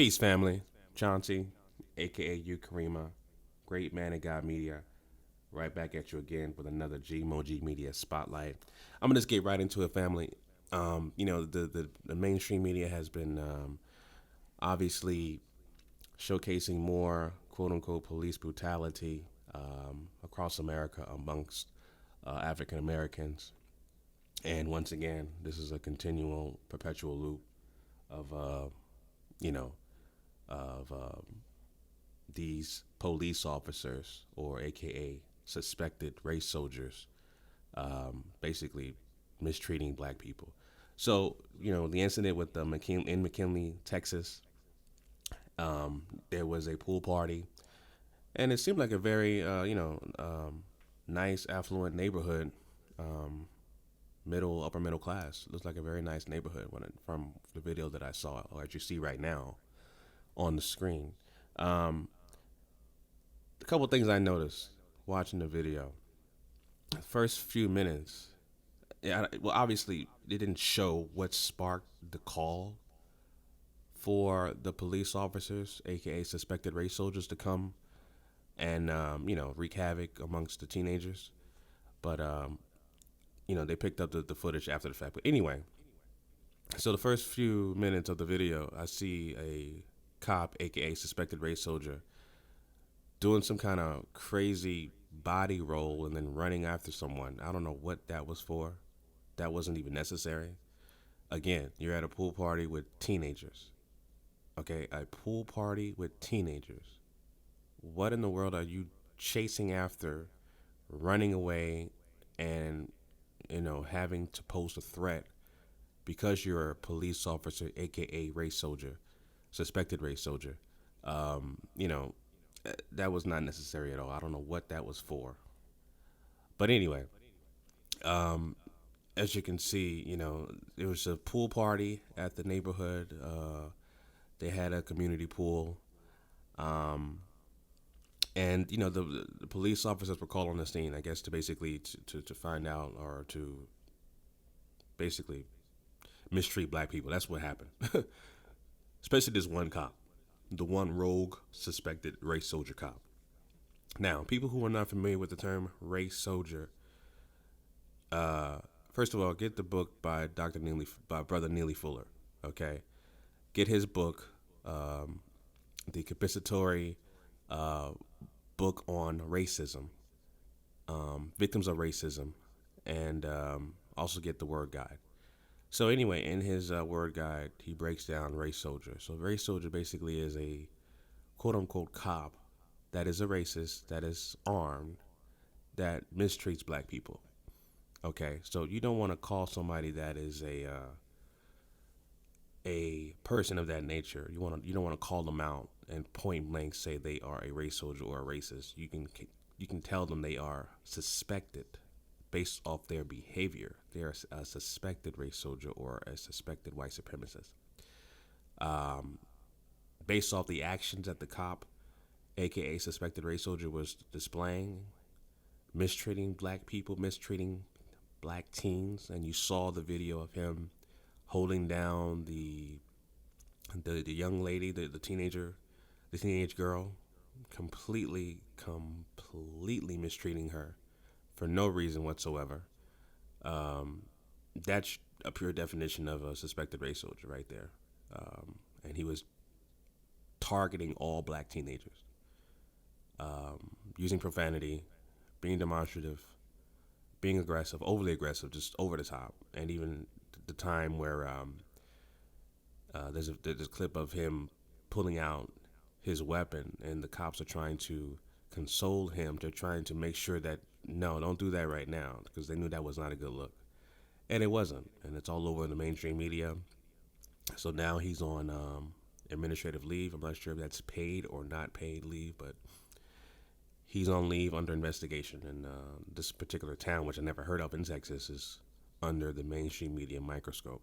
Peace, family. Chauncey, aka you, Karima, great man of God Media, right back at you again with another GMOGMedia spotlight. I'm gonna just get right into it, family. The mainstream media has been obviously showcasing more quote unquote police brutality across America amongst African Americans. And once again, this is a continual, perpetual loop of, you know, of these police officers, or AKA suspected race soldiers, basically mistreating black people. So, the incident with the McKinley, Texas, there was a pool party, and it seemed like a very, nice, affluent neighborhood, upper middle class. Looks like a very nice neighborhood from the video that I saw, or that you see right now on the screen. Um, a couple things I noticed watching the video. The first few minutes, yeah, well, obviously, it didn't show what sparked the call for the police officers, aka suspected race soldiers, to come and wreak havoc amongst the teenagers. But they picked up the footage after the fact. But anyway, so the first few minutes of the video, I see a cop, aka suspected race soldier, doing some kind of crazy body roll and then running after someone. I don't know what that was for. That wasn't even necessary. Again, you're at a pool party with teenagers. Okay, a pool party with teenagers. What in the world are you chasing after, running away, and having to pose a threat because you're a police officer, aka race soldier, suspected race soldier? Um, you know, that was not necessary at all. I don't know what that was for. But anyway, um, as you can see, there was a pool party at the neighborhood. They had a community pool. Um, and the police officers were called on the scene, I guess, to basically to find out, or to basically mistreat black people. That's what happened. Especially this one cop, the one rogue suspected race soldier cop. Now, people who are not familiar with the term race soldier, uh, first of all, get the book by by Brother Neely Fuller. Okay, get his book, um, the compensatory uh, book on racism, victims of racism, and also get the word guide. So anyway, in his word guide, he breaks down race soldier. So race soldier basically is a quote unquote cop that is a racist, that is armed, that mistreats black people. Okay, so you don't want to call somebody that is a person of that nature. You don't want to call them out and point blank say they are a race soldier or a racist. You can tell them they are suspected based off their behavior. They're a suspected race soldier or a suspected white supremacist. Um, Based off the actions that the cop, aka suspected race soldier, was displaying, mistreating black people, mistreating black teens, and you saw the video of him holding down the young lady, the teenage girl, completely mistreating her for no reason whatsoever. Um, that's a pure definition of a suspected race soldier right there. And he was targeting all black teenagers, using profanity, being demonstrative, being aggressive, overly aggressive, just over the top. And even the time where there's a clip of him pulling out his weapon, and the cops are trying to console him. They're trying to make sure that no, don't do that right now, because they knew that was not a good look, and it wasn't. And it's all over in the mainstream media. So now he's on administrative leave. I'm not sure if that's paid or not paid leave, but he's on leave under investigation. And this particular town, which I never heard of in Texas, is under the mainstream media microscope.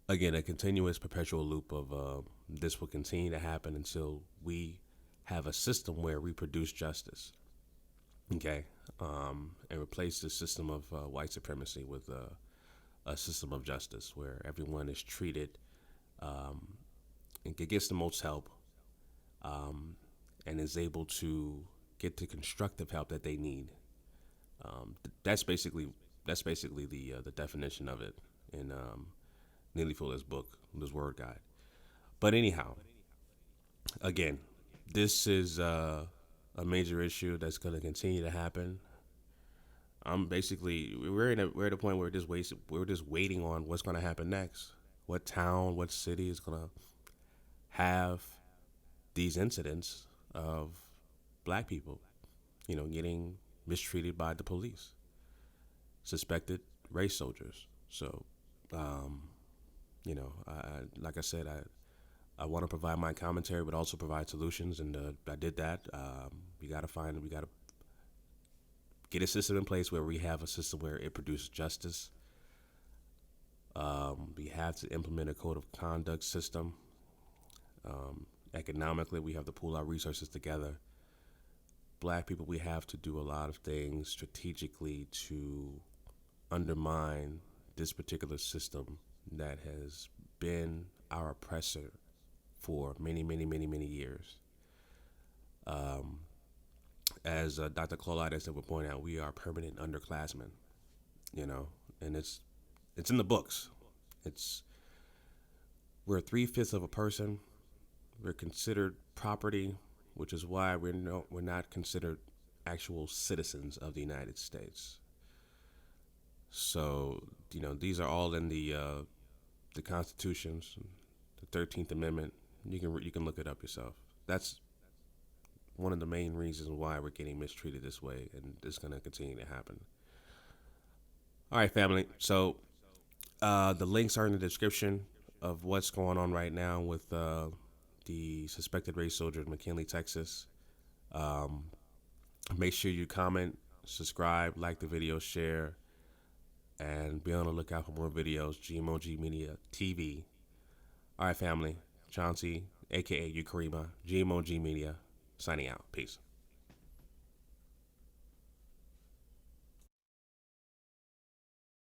Again, a continuous, perpetual loop of this will continue to happen until we have a system where we produce justice. Okay, and replace the system of white supremacy with a system of justice where everyone is treated um, and gets the most help, um, and is able to get the constructive help that they need. That's basically the definition of it in Neely Fuller's book, this Word Guide. But anyhow, again, this is a major issue that's going to continue to happen. I'm basically we're at a point where we're just waiting on what's going to happen next. What town, what city is going to have these incidents of black people, getting mistreated by the police, suspected race soldiers. So, um, like I said, I want to provide my commentary, but also provide solutions, and I did that. We got to get a system in place where we have a system where it produces justice. We have to implement a code of conduct system. Economically, we have to pool our resources together. Black people, we have to do a lot of things strategically to undermine this particular system that has been our oppressor for many, many, many, many years. As Dr. Claudius would point out, we are permanent underclassmen, and it's in the books. We're 3/5 of a person. We're considered property, which is why we're not considered actual citizens of the United States. So these are all in the Constitutions, the 13th Amendment. You can look it up yourself. That's one of the main reasons why we're getting mistreated this way, and it's going to continue to happen. All right, family. So the links are in the description of what's going on right now with the suspected race soldier in McKinney, Texas. Make sure you comment, subscribe, like the video, share, and be on the lookout for more videos. GMOGMediaTV. All right, family. Chauncey, a.k.a. Ukarima, GMOG Media, signing out. Peace.